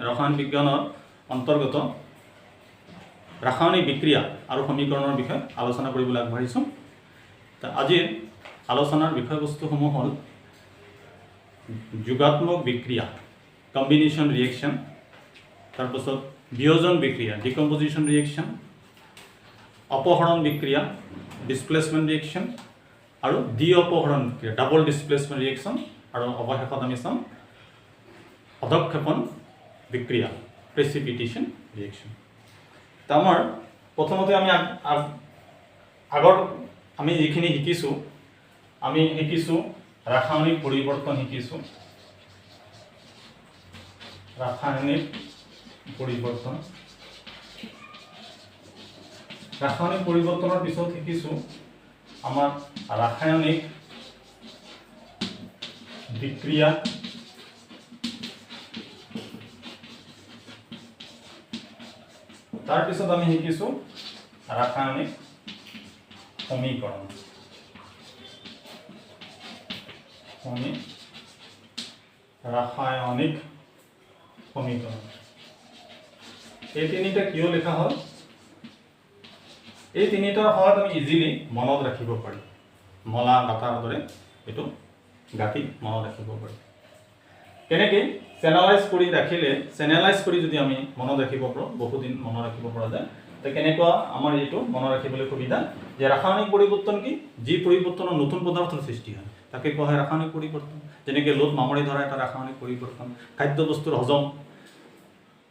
रसायन विज्ञाনৰ অন্তৰ্গত ৰাসায়নিক বিক্ৰিয়া আৰু সমীকৰণৰ বিষয়ে আলোচনা কৰিবলৈ আগবাঢ়িছোঁ। আজিৰ আলোচনাৰ বিষয়বস্তুসমূহ হ'ল যোগাত্মক বিক্ৰিয়া কম্বিনেশ্যন ৰিয়েকশ্যন, তাৰপিছত বিয়োজন বিক্ৰিয়া ডিকম্পোজিশ্যন ৰিয়েকশ্যন, অপহৰণ বিক্ৰিয়া ডিছপ্লেচমেণ্ট ৰিয়েকশ্যন আৰু ডি অপহৰণ বিক্ৰিয়া ডাবল ডিছপ্লেচমেণ্ট ৰিয়েকশ্যন আৰু অৱশেষত আমি চাম অধক্ষেপণ বিক্রিয়া প্রেসিপিটেশন রিয়েকশন। তো আমার প্রথমতে আমি আগর আমি যিখিনি শিকিছো রাসায়নিক পরিবর্তন শিকিছো। রাসায়নিক পরিবর্তনের পিছত শিকিছো আমার রাসায়নিক বিক্রিয়া, তার পিছত আমি শিকিছো রাসায়নিক সমীকরণ। রাসায়নিক সমীকরণ এই তিনিটা কিয় লেখা হল? এই তিনিটাৰ সহায়ত আমি ইজিলি মনত ৰাখিব পাৰি, মলা গাঁথাৰ দৰে এইটো গাঁঠি মনত ৰাখিব পাৰি। কেনেকৈ চেনেলাইজ কৰি ৰাখিলে, চেনেলাইজ কৰি যদি আমি মনত ৰাখিব পাৰোঁ, বহুদিন মনত ৰাখিব পৰা যায়। তো কেনেকুৱা আমাৰ এইটো মনত ৰাখিবলৈ সুবিধা যে ৰাসায়নিক পৰিৱৰ্তন কি? যি পৰিৱৰ্তনৰ নতুন পদাৰ্থৰ সৃষ্টি হয় তাকে কোৱা হয় ৰাসায়নিক পৰিৱৰ্তন। যেনেকৈ লোদ মামৰি ধৰা এটা ৰাসায়নিক পৰিৱৰ্তন, খাদ্যবস্তুৰ হজম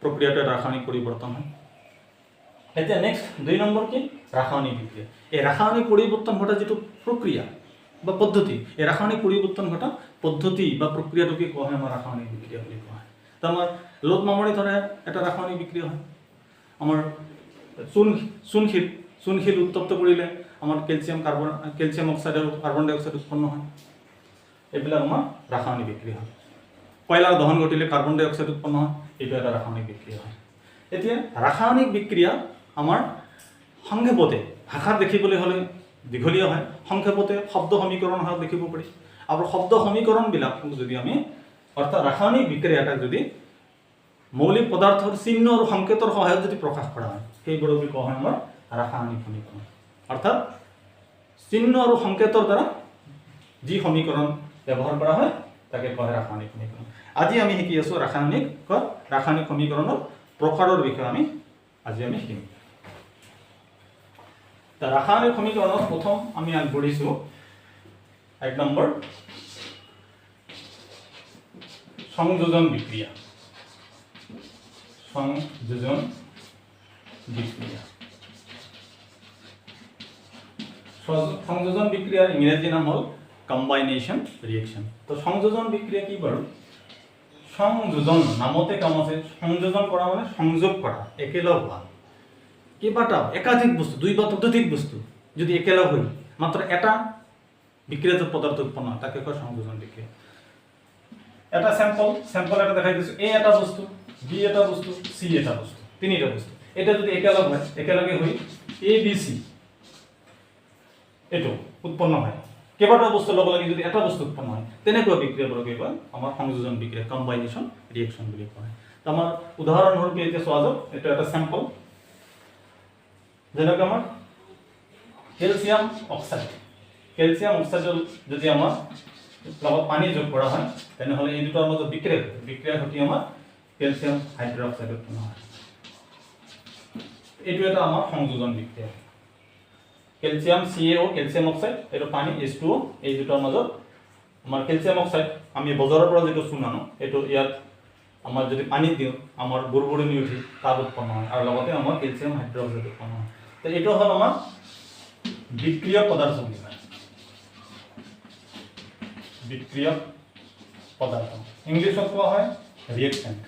প্ৰক্ৰিয়াটো এটা ৰাসায়নিক পৰিৱৰ্তন হয়। এতিয়া নেক্সট 2 নম্বৰ কি? ৰাসায়নিক বিক্ৰিয়া। এই ৰাসায়নিক পৰিৱৰ্তন ঘটা যিটো প্ৰক্ৰিয়া বা পদ্ধতি, এই ৰাসায়নিক পৰিৱৰ্তন ঘটা পদ্ধতি বা প্ৰক্ৰিয়াটোকে কোৱা হয় আমাৰ ৰাসায়নিক বিক্ৰিয়া বুলি কোৱা হয়। তো আমাৰ লোদ মামৰি ধৰা এটা ৰাসায়নিক বিক্ৰিয়া হয়। আমাৰ চূণশিল উত্তপ্ত কৰিলে আমাৰ কেলছিয়াম অক্সাইড আৰু কাৰ্বন ডাই অক্সাইড উৎপন্ন হয়। এইবিলাক আমাৰ ৰাসায়নিক বিক্ৰিয়া হয়। কয়লাৰ দহন ঘটিলে কাৰ্বন ডাই অক্সাইড উৎপন্ন হয়, এইটো এটা ৰাসায়নিক বিক্ৰিয়া হয়। এতিয়া ৰাসায়নিক বিক্ৰিয়া আমাৰ সংক্ষেপতে ভাষাত দেখিবলৈ হ'লে দীঘলীয়া হয়, সংক্ষেপতে শব্দ সমীকৰণ সহায়ত দেখিব পাৰি। আৰু শব্দ সমীকৰণবিলাক যদি আমি অৰ্থাৎ ৰাসায়নিক বিক্ৰিয়া এটাক যদি মৌলিক পদাৰ্থৰ চিহ্ন আৰু সংকেতৰ সহায়ত যদি প্ৰকাশ কৰা হয় সেইবোৰকে কোৱা হয় আমাৰ ৰাসায়নিক সমীকৰণ। অৰ্থাৎ চিহ্ন আৰু সংকেতৰ দ্বাৰা যি সমীকৰণ ব্যৱহাৰ কৰা হয় তাকে কোৱা হয় ৰাসায়নিক সমীকৰণ। আজি আমি শিকি আছোঁ ৰাসায়নিক সমীকৰণৰ প্ৰকাৰৰ বিষয়ে আমি শিকিম। ৰাসায়নিক সমীকৰণৰ প্ৰথম আমি আগবঢ়িছোঁ 1 নম্বৰ সংযোজন বিক্ৰিয়া। সংযোজন বিক্ৰিয়াৰ ইংৰেজি নাম হল কম্বাইনেশন ৰিয়েকশন। তো সংযোজন বিক্ৰিয়া কি বাৰু? সংযোজন নামতে কাম আছে। সংযোজন কৰা মানে সংযোগ কৰা, একেলগ হোৱা। কেইবাটা একাধিক বস্তু, 2 বা ততোধিক বস্তু যদি একেলগ হয় মাত্ৰ এটা বিক্ৰিয়াজাত পদাৰ্থ উৎপন্ন হয় তাকে কয় সংযোজন বিক্রিয়া। এটা স্যাম্পল এটা দেখাই দিছো। এ এটা বস্তু, বি এটা বস্তু, সি এটা বস্তু, তিনিটা বস্তু। এটা যদি একেলগে হৈ এ বি সি এইটো উৎপন্ন হয়, কেইবাটা বস্তু লগ লাগি যদি এটা বস্তু উৎপন্ন হয়, তেনেকুৱা বিক্ৰিয়াবোৰকে কয় আমাৰ সংযোজন বিক্ৰিয়া, কম্বাইনেশ্যন ৰিয়েকশ্যন বুলি কয়। তো আমাৰ উদাহৰণস্বৰূপে এতিয়া চোৱা যাওক, এইটো এটা স্যাম্পল। যেনেকৈ আমাৰ কেলছিয়াম অক্সাইডৰ যদি আমাৰ লগত পানী যোগ কৰা হয় তেনেহ'লে এই দুটাৰ মাজত বিক্ৰিয়া ঘটি আমাৰ কেলছিয়াম হাইড্ৰক্সাইড উৎপন্ন হয়। এইটো এটা আমাৰ সংযোজন বিক্ৰিয়া। কেলছিয়াম CaO, কেলছিয়াম অক্সাইড, এইটো পানী H2O, এই দুটাৰ মাজত আমাৰ কেলছিয়াম অক্সাইড আমি বজাৰৰ পৰা যিটো চূণ আনো এইটো ইয়াত আমাৰ যদি পানী দিওঁ আমাৰ বুৰবুৰণি উঠি তাপ উৎপন্ন হয় আৰু লগতে আমাৰ কেলছিয়াম হাইড্ৰক্সাইড উৎপন্ন হয়। তো এইটো হ'ল আমাৰ বিক্ৰিয়া পদাৰ্থ বুলি কয়। বিক্ৰিয়া পদাৰ্থ ইংলিছত কোৱা হয় ৰিয়েকটেন্ট।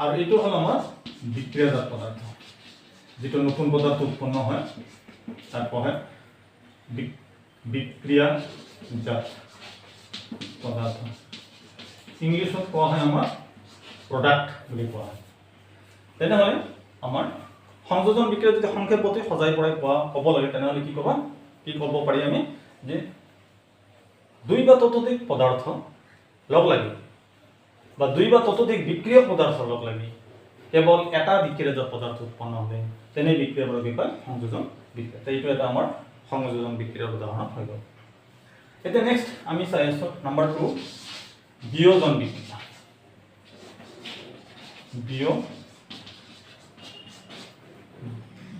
আৰু এইটো হ'ল আমাৰ বিক্ৰিয়াজাত পদাৰ্থ। যেটো নতুন পদাৰ্থ উৎপন্ন হয় তাৰ কোৱা হয় বিক্ৰিয়াজাত পদাৰ্থ। ইংলিছত কোৱা হয় আমাৰ প্ৰডাক্ট বুলি কোৱা হয়। তেনেহ'লে আমাৰ সংযোজন বিক্ৰিয়া যদি সংক্ষেপতে সজাই পৰাই ক'ব লাগে তেনেহ'লে কি ক'ব পাৰি আমি যে 2 বা ততোধিক পদাৰ্থ লগ লাগি বা দুই বা ততোধিক বিক্ৰিয়ক পদাৰ্থ লগ লাগি কেৱল এটা বিক্ৰিয়জ পদাৰ্থ উৎপন্ন হবে তেনে বিক্ৰিয়াবোৰক কি কয় সংযোজন বিক্ৰিয়া। এইটো এটা আমাৰ সংযোজন বিক্ৰিয়াৰ উদাহৰণ হৈ গ'ল। এতিয়া নেক্সট আমি চাই আছো নাম্বাৰ 2 বিয়োজন বিক্ৰিয়া।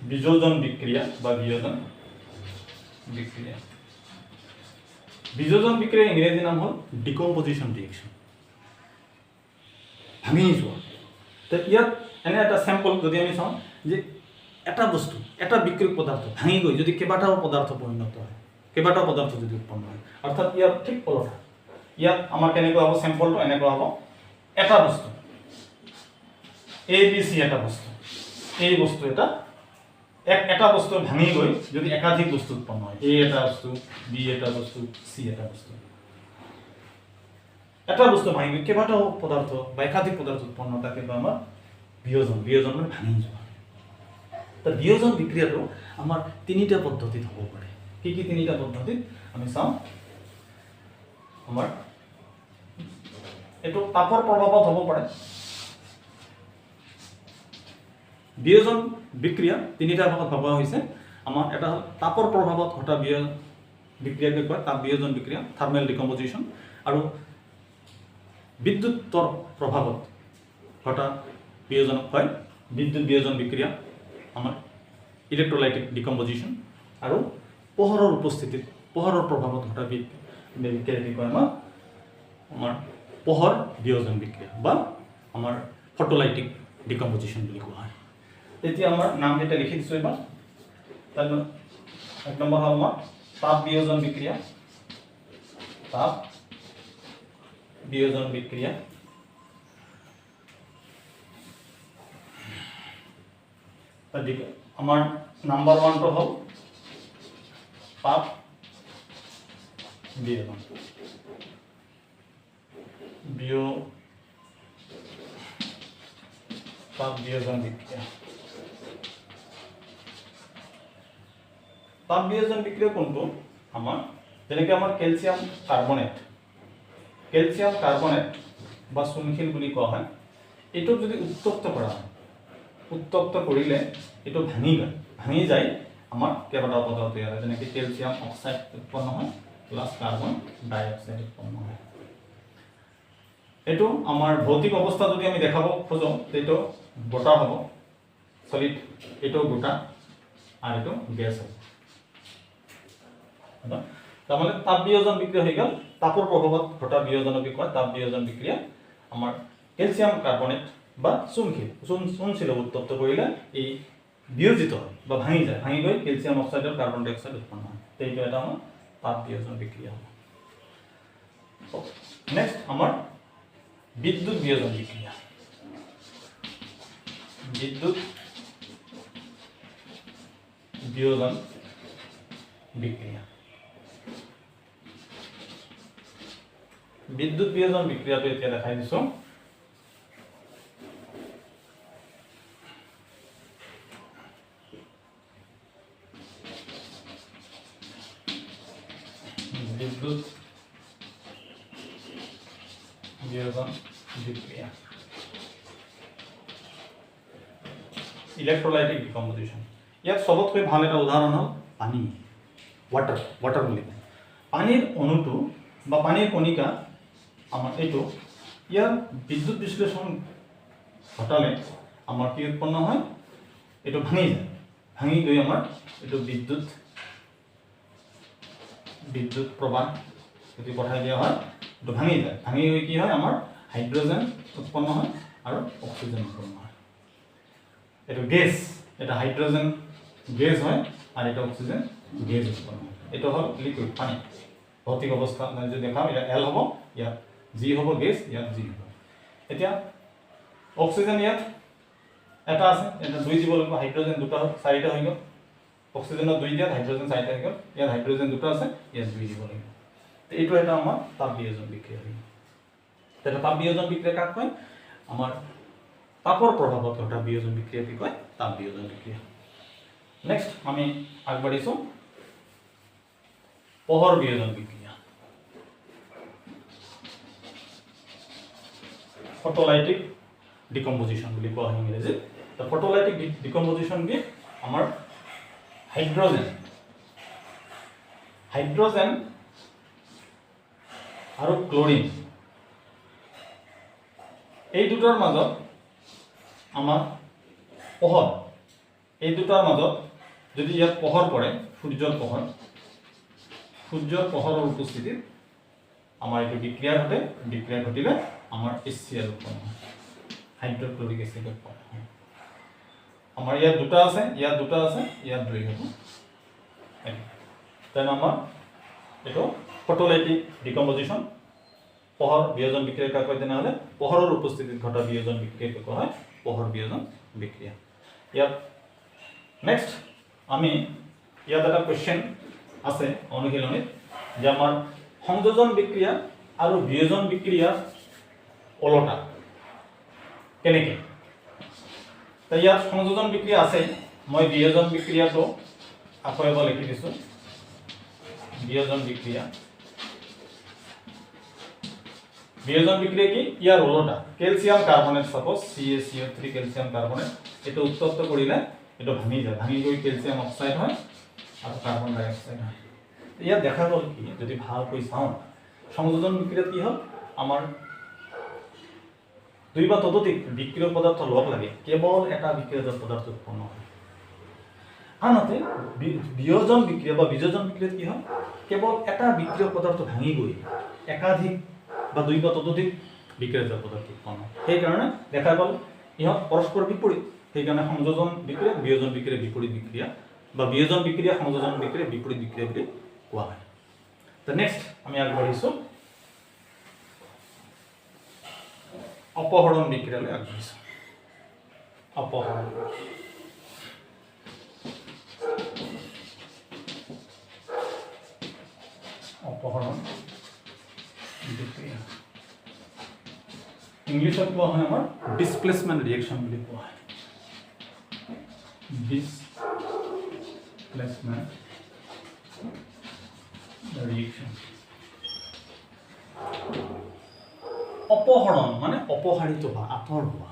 বিযোজন বিক্ৰিয়া বা বিয়োজন বিক্ৰিয়া। বিযোজন বিক্ৰিয়াৰ ইংৰাজী নাম হ'ল ডিকম্পোজিশন ৰিয়েকশন, ভাঙি যোৱা। তো ইয়াত এনে এটা স্যাম্পল যদি আমি চাওঁ যে এটা বস্তু এটা বিক্রিয়ক পদার্থ ভাঙি গৈ যদি কেইবাটাও পদার্থ পৰিণত হয়, কেইবাটাও পদাৰ্থ যদি উৎপন্ন হয়, অৰ্থাৎ ইয়াৰ ঠিক ওলোটা। ইয়াত আমাৰ কেনেকুৱা হ'ব স্যাম্পলটো এনেকুৱা হ'ব, এটা বস্তু ABC এটা বস্তু, এই বস্তু এটা বস্তু ভাঙি গৈ যদি একাধিক বস্তু উৎপন্ন হয়, A এটা বস্তু, B এটা বস্তু, C এটা বস্তু, এটা বস্তু ভাঙি গৈ কেইবাটাও পদার্থ বা একাধিক পদার্থ উৎপন্ন তাকে আমাৰ বিয়োজন। বিয়োজন মানে ভাঙি যোৱা। তো বিয়োজন বিক্ৰিয়াটো আমাৰ তিনিটা পদ্ধতিত হ'ব পাৰে। কি কি তিনিটা পদ্ধতিত আমি চাওঁ। আমাৰ এইটো তাপৰ প্ৰভাৱত হ'ব পাৰে। বিয়োজন বিক্ৰিয়া তিনিটা ভাগত ভগোৱা হৈছে। আমাৰ এটা হ'ল তাপৰ প্ৰভাৱত ঘটা বিক্ৰিয়াকে কয় তাপ বিয়োজন বিক্ৰিয়া, থাৰ্মেল ডিকম্পোজিশন। আৰু বিদ্যুতৰ প্ৰভাৱত ঘটা বিয়োজনক কয় বিদ্যুৎ বিয়োজন বিক্ৰিয়া, আমাৰ ইলেক্ট্ৰোলাইটিক ডিকম্পোজিশন। আৰু পোহৰৰ উপস্থিতিত পোহৰৰ প্ৰভাৱত ঘটা বিক্ৰিয়াকে কয় আমাৰ পোহৰ বিয়োজন বিক্ৰিয়া বা আমাৰ ফটোলাইটিক ডিকম্পোজিশন বুলি কোৱা হয়। এতিয়া আমাৰ নাম এটা লিখি দিছো এবাৰ। তাৰ এক নম্বৰ হ'ল আমাৰ তাপ বিয়োজন বিক্ৰিয়া, তাপ বিয়োজন বিক্ৰিয়া। আমাৰ নাম্বাৰ 1 তো হ'ল তাপ বিয়োজন তাপ বিয়োজন বিক্ৰিয়া। তাপ বিয়োজন বিক্ৰিয়া কোনটো আমাৰ যেনেকৈ আমাৰ ক্যালসিয়াম কাৰ্বনেট বা চূণশিল বুলি কোৱা হয়। এইটো যদি উত্তপ্ত কৰা হয়, উত্তপ্ত কৰিলে এইটো ভাঙি যায় আমাৰ কেইবাটাও পদাৰ্থ তৈয়াৰ হয়, যেনেকৈ ক্যালসিয়াম অক্সাইড উৎপন্ন হয় প্লাছ কাৰ্বন ডাই অক্সাইড উৎপন্ন হয়। এইটো আমাৰ ভৌতিক অৱস্থা যদি আমি দেখাব খোজো এইটো গোটা হ'ব, সলিড। এইটো গোটা আৰু এইটো গেছ হ'ব। তাৰমানে তাপ বিয়োজন বিক্ৰিয়া হৈ গ'ল। তাপৰ প্ৰভাৱত ঘটা বিয়োজনক কয় তাপ বিয়োজন বিক্ৰিয়া। আমাৰ ক্যালসিয়াম কাৰ্বনেট বা চূণশিল উত্তপ্ত কৰিলে এই বিয়োজিত হয় বা ভাঙি যায়, ভাঙি গৈ ক্যালসিয়াম অক্সাইড আৰু কাৰ্বন ডাই অক্সাইড উৎপন্ন হয়। এইটো এটা আমাৰ তাপ বিয়োজন বিক্ৰিয়া হ'ব। নেক্সট আমাৰ বিদ্যুৎ বিয়োজন বিক্ৰিয়া। বিদ্যুৎ বিয়োজন বিক্ৰিয়া। বিদ্যুৎ বিয়োজন বিক্ৰিয়াটো এতিয়া দেখাই দিছো। বিদ্যুৎ বিয়োজন বিক্ৰিয়া, ইলেক্ট্ৰোলাইটিক ডিকম্পোজিশন। ইয়াত সবতকৈ ভাল এটা উদাহৰণ হ'ল পানী, ওয়াটাৰ বুলি কয়। পানীৰ অণুটো বা পানীৰ কণিকা আমাৰ এইটো ইয়াৰ বিদ্যুৎ বিশ্লেষণ ঘটালে আমাৰ কি উৎপন্ন হয়, এইটো ভাঙি যায়, ভাঙি গৈ আমাৰ এইটো বিদ্যুৎ প্ৰবাহ যদি পঠাই দিয়া হয় এইটো ভাঙি যায়, ভাঙি গৈ কি হয় আমাৰ হাইড্ৰোজেন উৎপন্ন হয় আৰু অক্সিজেন উৎপন্ন হয়। এইটো গেছ, এটা হাইড্ৰোজেন গেছ হয় আৰু এটা অক্সিজেন গেছ উৎপন্ন হয়। এইটো হ'ল লিকুইড পানী। ভৌতিক অৱস্থা যদি দেখাম এটা এল হ'ব, ইয়াত জি হ'ব গেছ, ইয়াত জি হ'ব। এতিয়া অক্সিজেন ইয়াত এটা আছে, এটা 2 দিব লাগিব, হাইড্ৰোজেন দুটা হ'ল 4টা হৈ গ'ল। অক্সিজেনৰ 2 দিয়াত হাইড্ৰোজেন 4টা হৈ গ'ল, ইয়াত হাইড্ৰোজেন দুটা আছে, ইয়াত 2 দিব লাগিব। এইটো এটা আমাৰ তাপ বিয়োজন বিক্ৰিয়া হৈ গ'ল। এটা তাপ বিয়োজন বিক্ৰিয়া কাক কয়, আমাৰ তাপৰ প্ৰভাৱত ঘটা বিয়োজন বিক্ৰিয়া কি কয়, তাপ বিয়োজন বিক্ৰিয়া। নেক্সট আমি আগবাঢ়িছো পোহৰ বিয়োজন বিক্ৰিয়া। ফটোলাইটিক ডিকম্পোজিশন বুলি কোৱা হয় ইংৰাজীত। তো ফটোলাইটিক ডিকম্পোজিশন কি আমাৰ হাইড্ৰোজেন আৰু ক্লোৰিন এই দুটাৰ মাজত আমাৰ পোহৰ, এই দুটাৰ মাজত যদি ইয়াত পোহৰ পৰে, সূৰ্যৰ পোহৰৰ উপস্থিতিত আমাৰ এইটো বিক্ৰিয়া ঘটে, বিক্ৰিয়া ঘটিলে আমাৰ HCl উৎপন্ন হয়, হাইড্ৰক্লোৰিক এচিড উৎপন্ন হয়। আমাৰ ইয়াত দুটা আছে, ইয়াত দুটা আছে, ইয়াত দুই হ'ব। তেনে আমাৰ এইটো ফটোলাইটিক ডিকম্পোজিশন, পোহৰ বিয়োজন বিক্ৰিয়া কাক কয়? তেনেহ'লে পোহৰৰ উপস্থিতিত ঘটা বিয়োজন বিক্ৰিয়াক কোৱা হয় পোহৰ বিয়োজন বিক্ৰিয়া। ইয়াত নেক্সট আমি ইয়াত এটা কুৱেশ্যন আছে অনুশীলনীত যে আমাৰ সংযোজন বিক্ৰিয়া আৰু বিয়োজন বিক্ৰিয়া ওলোটা কেনেকৈ? তো ইয়াত সংযোজন বিক্ৰিয়া আছে, মই বিয়োজন বিক্ৰিয়াটো আকৌ এবাৰ লিখি দিছোঁ। বিয়োজন বিক্রিয়া কি ইয়ার ওলোটা calcium carbonate suppose CaCO3 calcium carbonate এটা উত্তপ্ত করিলে এটা ভাঙি যায়, ভাঙি গৈ ক্যালসিয়াম অক্সাইড হয় আর কার্বন ডাই অক্সাইড হয়। ইয়াত দেখা গ'ল কি যদি ভালকৈ চাওঁ সংযোজন বিক্রিয়াত কি হ'ল আমাৰ দুই বা ততোধিক বিক্রিয়ক পদার্থ লগ লাগে কেবল এটা বিক্রিয়ক পদার্থ উৎপন্ন হয়। আনহাতে বিয়োজন বিক্রিয়া বা বিযোজন বিক্রিয়াত কি হয় কেবল এটা বিক্রিয়ক পদার্থ ভাঙি গৈ একাধিক বা দুই বা ততোধিক বিক্রিয়ক পদার্থ উৎপন্ন হয়। সেইকাৰণে দেখা গ'ল ইহঁত পৰস্পৰ বিপৰীত, সেইকাৰণে সংযোজন বিক্ৰিয়া বিয়োজন বিক্ৰিয়া বিপৰীত বিক্ৰিয়া বা বিয়োজন বিক্ৰিয়া সংযোজন বিক্ৰিয়া বিপৰীত বিক্ৰিয়া বুলি কোৱা হয়। তো নেক্সট আমি আগবাঢ়িছোঁ অপহৰণ বিক্ৰিয়ালৈ আগবাঢ়িছোঁ। অপহৰণ বিক্ৰিয়া ইংলিছত কোৱা হয় আমাৰ ডিসপ্লেসমেন্ট ৰিয়েকশন বুলি কোৱা হয়। ডিসপ্লেসমেন্ট ৰিয়েকশন। অপহৰণ মানে অপসাৰিত হোৱা, আঁতৰ হোৱা।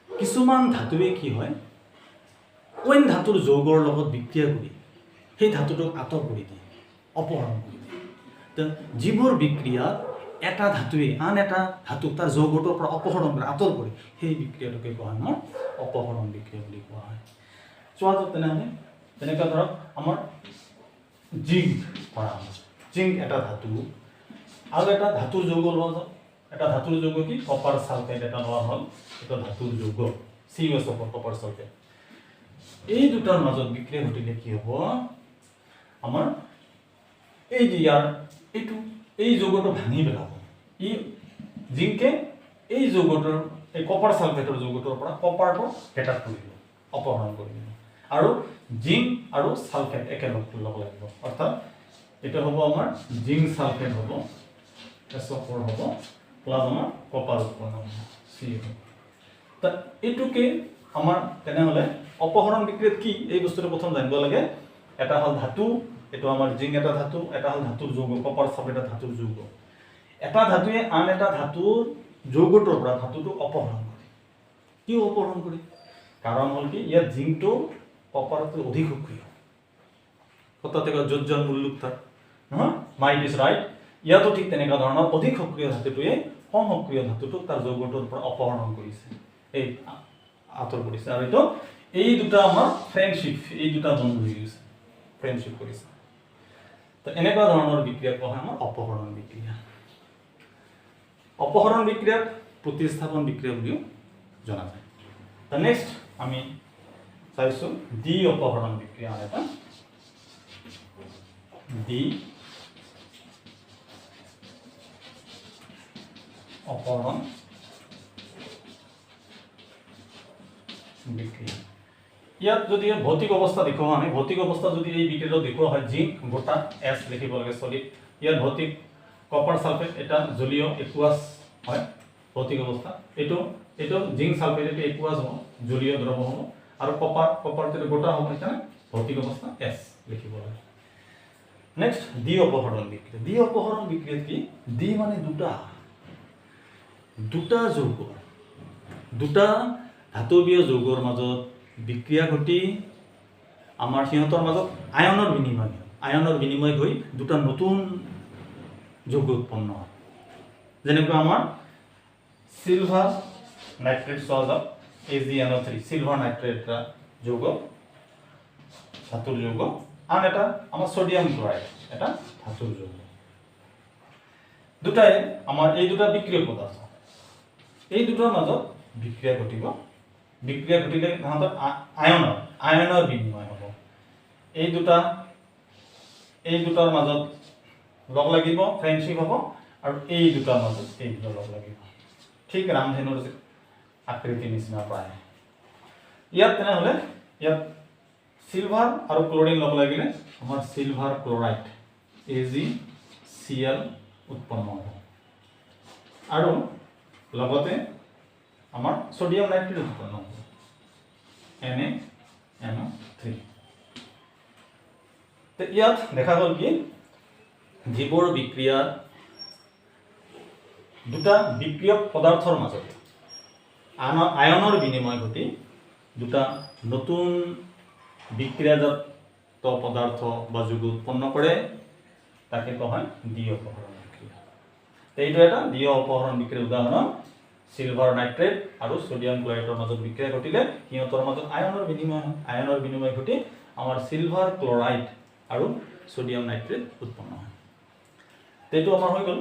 কিছুমান ধাতুৱে কি হয় অইন ধাতুৰ যৌগৰ লগত বিক্ৰিয়া কৰি সেই ধাতুটোক আঁতৰ কৰি দিয়ে, অপহৰণ কৰি দিয়ে। তো যিবোৰ বিক্ৰিয়াত এটা ধাতুৱে আন এটা ধাতুক তাৰ যৌগটোৰ পৰা অপহৰণ কৰে, আঁতৰ কৰে, সেই বিক্ৰিয়াটোকে কোৱা হয় আমাৰ অপহৰণ বিক্ৰিয়া বুলি কোৱা হয়। চোৱা যাওক তেনেহ'লে তেনেকৈ ধৰক আমাৰ জিংক কৰা হয়। জিংক এটা ধাতু আৰু এটা ধাতুৰ যৌগ লোৱা যাওক। এটা ধাতুৰ যৌগ কি কপাৰ সালফেট এটা লোৱা হ'ল, এটা ধাতুৰ যৌগ CuSO4 কপাৰ সালফেট। এই দুটাৰ মাজত বিক্ৰিয়া ঘটিলে কি হ'ব আমাৰ এই যে ইয়াৰ এইটো এই যৌগটো ভাঙি পেলাব। ই জিংকে এই যৌগটোৰ এই কপাৰ সালফেটৰ যৌগটোৰ পৰা কপাৰটো ভেটাত কৰিব, অপহৰণ কৰিব। আৰু জিংক আৰু সালফেট একেলগ ল'ব লাগিব, অৰ্থাৎ এটা হ'ব আমাৰ জিংক সালফেট হ'ব, SO4 হ'ব, প্লাস আমাৰ কপাৰ উৎপন্ন হ'ব CO। তো এইটোকে আমাৰ তেনেহ'লে অপহৰণ বিক্ৰিয়াত কি এই বস্তুটো প্ৰথম জানিব লাগে। এটা হ'ল ধাতু, এইটো আমাৰ জিংক এটা ধাতু, এটা হ'ল ধাতুৰ যৌগ কপাৰ সালফেট এটা ধাতুৰ যৌগ। এটা ধাতুৱে আন এটা ধাতুৰ যৌগটোৰ পৰা ধাতুটো অপহৰণ কৰে। কিয় অপহৰণ কৰে? কাৰণ হ'ল কি ইয়াত জিংকটো কপাৰতকৈ অধিক সক্ৰিয়। কথাতে যোজ্জন মূল্যক তাৰ নহয়, মাইট ইজ ৰাইট। ইয়াতো ঠিক তেনেকুৱা ধৰণৰ অধিক সক্ৰিয় ধাতুটোৱে কম সক্ৰিয় ধাতুটোক তাৰ যৌগটোৰ পৰা অপহৰণ কৰিছে, এই আঁতৰ কৰিছে। আৰু এইটো এই দুটা আমাৰ ফ্ৰেণ্ডশ্বিপ, এই দুটা বন্ধু হৈ গৈছে, ফ্ৰেণ্ডশ্বিপ কৰিছে। তো এনেকুৱা ধৰণৰ বিক্ৰিয়া কোৱা হয় আমাৰ অপহৰণ বিক্ৰিয়া। অপহৰণ বিক্ৰিয়াক প্ৰতিস্থাপন বিক্ৰিয়া বুলিও জনা যায়। তো নেক্সট আমি চাইছোঁ দ্বি অপহৰণ বিক্ৰিয়া এটা। দ্বি অপহৰণ বিক্ৰিয়া। ইয়াত যদি ভৌতিক অৱস্থা দেখুওৱা হয়, ভৌতিক অৱস্থা যদি এই বিক্ৰিয়াটো দেখুওৱা হয় জিংক গোটা S লিখিব লাগে সলিড। ইয়াত ভৌতিক কপাৰ সালফেট এটা জলীয় একুৱাছ হয় ভৌতিক অৱস্থা। এইটো জিংক সালফেট এইটো একুৱাছ হ'ব, জলীয় দ্ৰৱ হ'ব। আৰু কপাৰ যদি গোটা হ'ব সেইকাৰণে ভৌতিক অৱস্থা S লিখিব লাগে। নেক্সট দ্বি অপহৰণ বিক্ৰিয়া। দ্বি অপহৰণ বিক্ৰিয়াত কি দ্বি মানে দুটা, দুটা ধাতৱীয় যৌগৰ মাজত বিক্ৰিয়া ঘটি আমাৰ সিহঁতৰ মাজত আয়নৰ বিনিময় হৈ দুটা নতুন যৌগ উৎপন্ন হয়। যেনেকৈ আমাৰ সিলভাৰ নাইট্ৰেট চোৱা যাওক, AgNO3 সিলভাৰ নাইট্ৰেট এটা যৌগ, ধাতুৰ যৌগ, আন এটা আমাৰ সোডিয়াম ক্লৰাইড এটা ধাতুৰ যৌগ। দুটাই আমাৰ এই দুটা বিক্ৰিয়ক পদাৰ্থ, এই দুটাৰ মাজত বিক্ৰিয়া ঘটিব। বিক্ৰিয়া ঘটিলে তাহাঁতৰ আয়নৰ বিনিময় হ'ব। এই দুটাৰ মাজত লগ লাগিব, ফ্ৰেণ্ডশ্বিপ হ'ব, আৰু এই দুটাৰ মাজত এই দুটা লগ লাগিব। ঠিক ৰামধেনুৰ আকৃতিৰ নিচিনা প্ৰায়। ইয়াত তেনেহ'লে ইয়াত সিলভাৰ আৰু ক্লৰিন লগ লাগিলে আমাৰ সিলভাৰ ক্লৰাইড AgCl উৎপন্ন হ'ব, আৰু লগতে আমাৰ সোডিয়াম নাইট্ৰেট উৎপন্ন হ'ব, NaNO3। তো ইয়াত দেখা গ'ল কি যিবোৰ বিক্ৰিয়া দুটা বিক্ৰিয়ক পদাৰ্থৰ মাজত আয়নৰ বিনিময় ঘটি দুটা নতুন বিক্ৰিয়াজাত পদাৰ্থ বা যৌগ উৎপন্ন কৰে, তাকে কোৱা হয় দ্বি অপহৰণ বিক্ৰিয়া। এইটো এটা দ্বি অপহৰণ বিক্ৰিয়াৰ উদাহৰণ। সিলভাৰ নাইট্ৰেট আৰু সোডিয়াম ক্লৰাইডৰ মাজত বিক্ৰিয়া ঘটিলে সিহঁতৰ মাজত আয়নৰ বিনিময় ঘটি আমাৰ সিলভাৰ ক্লৰাইড আৰু সোডিয়াম নাইট্ৰেট উৎপন্ন হয়। এইটো আমাৰ হৈ গ'ল।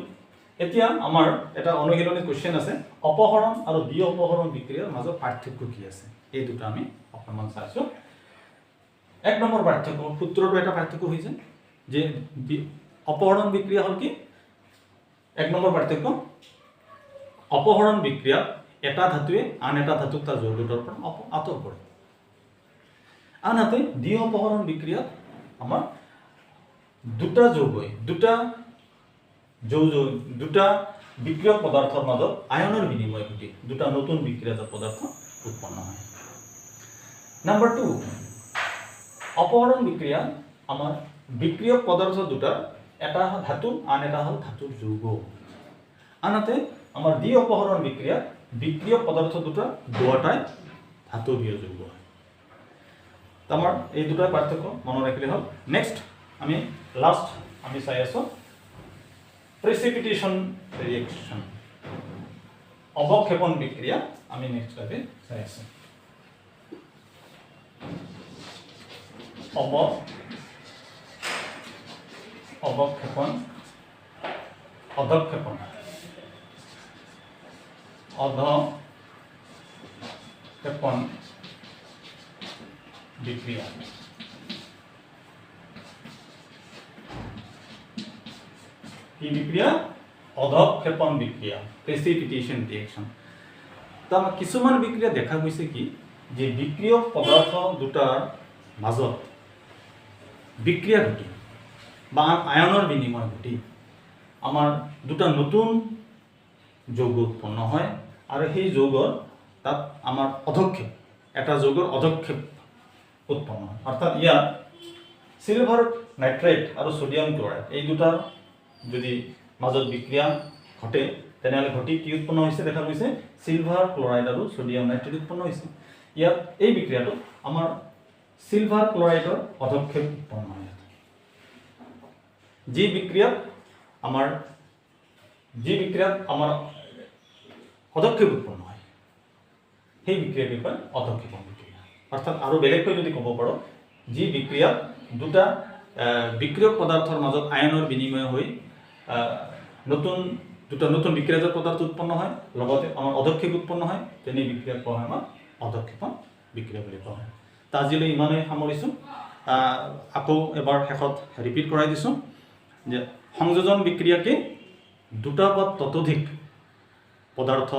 এতিয়া আমাৰ এটা অনুশীলনী কোৱেশ্চন আছে, অপহৰণ আৰু দ্বি অপহৰণ বিক্ৰিয়াৰ মাজত পাৰ্থক্য কি আছে, এই দুটা আমি অকণমান চাইছোঁ। এক নম্বৰ পাৰ্থক্য, সূত্ৰটো এটা পাৰ্থক্য হৈছে যে অপহৰণ বিক্ৰিয়া হ'ল কি, এক নম্বৰ পাৰ্থক্য, অপহৰণ বিক্ৰিয়াত এটা ধাতুৱে আন এটা ধাতুক তাৰ যৌগটোৰ পৰা আঁতৰ কৰে। আনহাতে দ্বি অপহৰণ বিক্ৰিয়াত আমাৰ দুটা যৌগই দুটা বিক্ৰিয়ক পদাৰ্থৰ মাজত আয়নৰ বিনিময় ঘটি দুটা নতুন বিক্ৰিয়াজাত পদাৰ্থ উৎপন্ন হয়। নাম্বাৰ 2, অপহৰণ বিক্ৰিয়া আমাৰ বিক্ৰিয়ক পদাৰ্থ দুটাৰ এটা হ'ল ধাতু, আন এটা হ'ল ধাতুৰ যৌগ। আনহাতে আমাৰ দ্বি অপহৰণ বিক্ৰিয়াত বিক্ৰিয়ক পদাৰ্থ দুটা দুটাই ধাতৱীয় যৌগ হয়। আমাৰ এই দুটাৰ পাৰ্থক্য মনত ৰাখিলে হ'ল। নেক্সট আমি চাই আছোঁ প্ৰেচিপিটেশ্যন ৰিয়েকশ্যন, অৱক্ষেপণ বিক্ৰিয়া আমি নেক্সট চাই আছোঁ। অধক্ষেপণ বিক্ৰিয়া। কি বিক্ৰিয়া? অধক্ষেপণ বিক্ৰিয়া, প্ৰেচিপিটেশ্যন ৰিয়েকশ্যন। তো আমাৰ কিছুমান বিক্ৰিয়া দেখা গৈছে কি যে বিক্ৰিয়ক পদাৰ্থ দুটাৰ মাজত বিক্ৰিয়া ঘটি বা আয়নৰ বিনিময় ঘটি আমাৰ দুটা নতুন যৌগ উৎপন্ন হয়, আৰু সেই যৌগৰ তাত আমাৰ এটা যৌগৰ অধক্ষেপ উৎপন্ন হয়। অৰ্থাৎ ইয়াত সিলভাৰ নাইট্ৰেট আৰু সোডিয়াম ক্লৰাইড এই দুটাৰ যদি মাজত বিক্ৰিয়া ঘটে তেনেহ'লে ঘটি কি উৎপন্ন হৈছে দেখা গৈছে, সিলভাৰ ক্লৰাইড আৰু সোডিয়াম নাইট্ৰেট উৎপন্ন হৈছে। ইয়াত এই বিক্ৰিয়াটো আমাৰ সিলভাৰ ক্লৰাইডৰ অধক্ষেপ উৎপন্ন হয়। যি বিক্ৰিয়াত আমাৰ অধক্ষেপ উৎপন্ন হয় সেই বিক্ৰিয়াকে কয় অধক্ষেপণ বিক্ৰিয়া। অৰ্থাৎ আৰু বেলেগকৈ যদি ক'ব পাৰোঁ, যি বিক্ৰিয়াত দুটা বিক্ৰিয়ক পদাৰ্থৰ মাজত আয়নৰ বিনিময় হৈ দুটা নতুন বিক্ৰিয়াজাত পদাৰ্থ উৎপন্ন হয়, লগতে আমাৰ অধক্ষেপ উৎপন্ন হয়, তেনে বিক্ৰিয়াক কোৱা হয় আমাৰ অধক্ষেপণ বিক্ৰিয়া বুলি কোৱা হয়। তো আজিলৈ ইমানেই সামৰিছোঁ। আকৌ এবাৰ শেষত ৰিপিট কৰাই দিছোঁ যে সংযোজন বিক্ৰিয়াকে দুটা বা ততোধিক পদাৰ্থ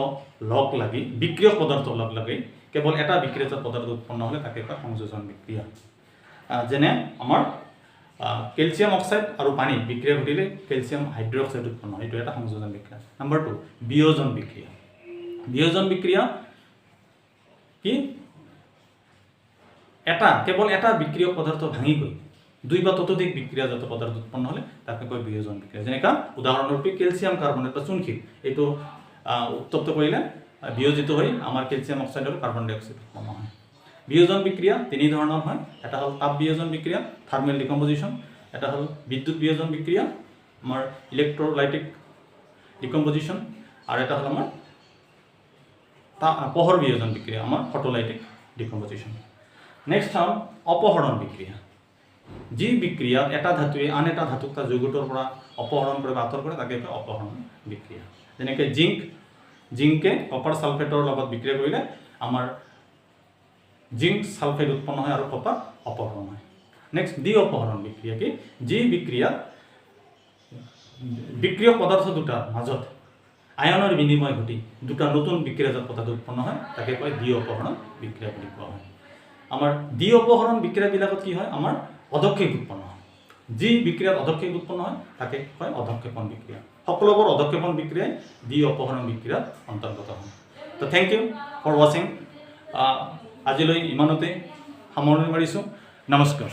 লগ লাগি বিক্ৰিয়ক পদাৰ্থ লগ লাগি কেৱল এটা বিক্ৰিয়াজাত পদাৰ্থ উৎপন্ন হ'লে তাকে কয় সংযোজন বিক্ৰিয়া। যেনে আমাৰ কেলছিয়াম অক্সাইড আৰু পানী বিক্ৰিয়া ঘটিলে কেলছিয়াম হাইড্ৰক্সাইড উৎপন্ন হয়, এইটো এটা সংযোজন বিক্ৰিয়া। নাম্বাৰ 2, বিয়োজন বিক্ৰিয়া। বিয়োজন বিক্ৰিয়া কি, কেৱল এটা বিক্ৰিয়ক পদাৰ্থ ভাঙি গৈ দুই বা ততোধিক বিক্ৰিয়াজাত পদাৰ্থ উৎপন্ন হ'লে তাকে কয় বিয়োজন বিক্ৰিয়া। যেনেকা উদাহৰণৰূপে কেলছিয়াম কাৰ্বনেট বা চূণশিল, এইটো উত্তপ্ত কৰিলে বিয়োজিত হৈ আমাৰ কেলছিয়াম অক্সাইড আৰু কাৰ্বন ডাই অক্সাইড উৎপন্ন হয়। বিয়োজন বিক্ৰিয়া তিনি ধৰণৰ হয়। এটা হ'ল তাপ বিয়োজন বিক্ৰিয়া থাৰ্মেল ডিকম্পজিশ্যন, এটা হ'ল বিদ্যুৎ বিয়োজন বিক্ৰিয়া আমাৰ ইলেক্ট্ৰলাইটিক ডিকম্পজিশ্যন, আৰু এটা হ'ল আমাৰ পোহৰ বিয়োজন বিক্ৰিয়া আমাৰ ফটোলাইটিক ডিকম্পজিশ্যন। নেক্সট হ'ল অপহৰণ বিক্ৰিয়া। যি বিক্ৰিয়াত এটা ধাতুৱে আন এটা ধাতুক তাৰ যৌগটোৰ পৰা অপহৰণ কৰে বা আঁতৰ কৰে তাকে কয় অপহৰণ বিক্ৰিয়া। যেনেকৈ জিংকে কপাৰ ছালফেটৰ লগত বিক্ৰিয়া কৰিলে আমাৰ জিংক ছালফেট উৎপন্ন হয় আৰু কপাৰ অপহৰণ হয়। নেক্সট দ্বি অপহৰণ বিক্ৰিয়া কি? যি বিক্ৰিয়াত বিক্ৰিয়ক পদাৰ্থ দুটাৰ মাজত আয়নৰ বিনিময় ঘটি দুটা নতুন বিক্ৰিয়াজাত পদাৰ্থ উৎপন্ন হয় তাকে কয় দ্বি অপহৰণ বিক্ৰিয়া বুলি কোৱা হয়। আমাৰ দ্বি অপহৰণ বিক্ৰিয়াবিলাকত কি হয়? আমাৰ অধক্ষেপ উৎপন্ন হয়। যি বিক্ৰিয়াত অধক্ষেপ উৎপন্ন হয় তাকে কয় অধক্ষেপণ বিক্ৰিয়া। সকলোবোৰ অধক্ষেপণ বিক্ৰিয়াই দ্বি অপহৰণ বিক্ৰিয়াৰ অন্তৰ্গত হয়। তো থেংক ইউ ফৰ ৱাচিং। আজিলৈ ইমানতে সামৰণি মাৰিছোঁ। নমস্কাৰ।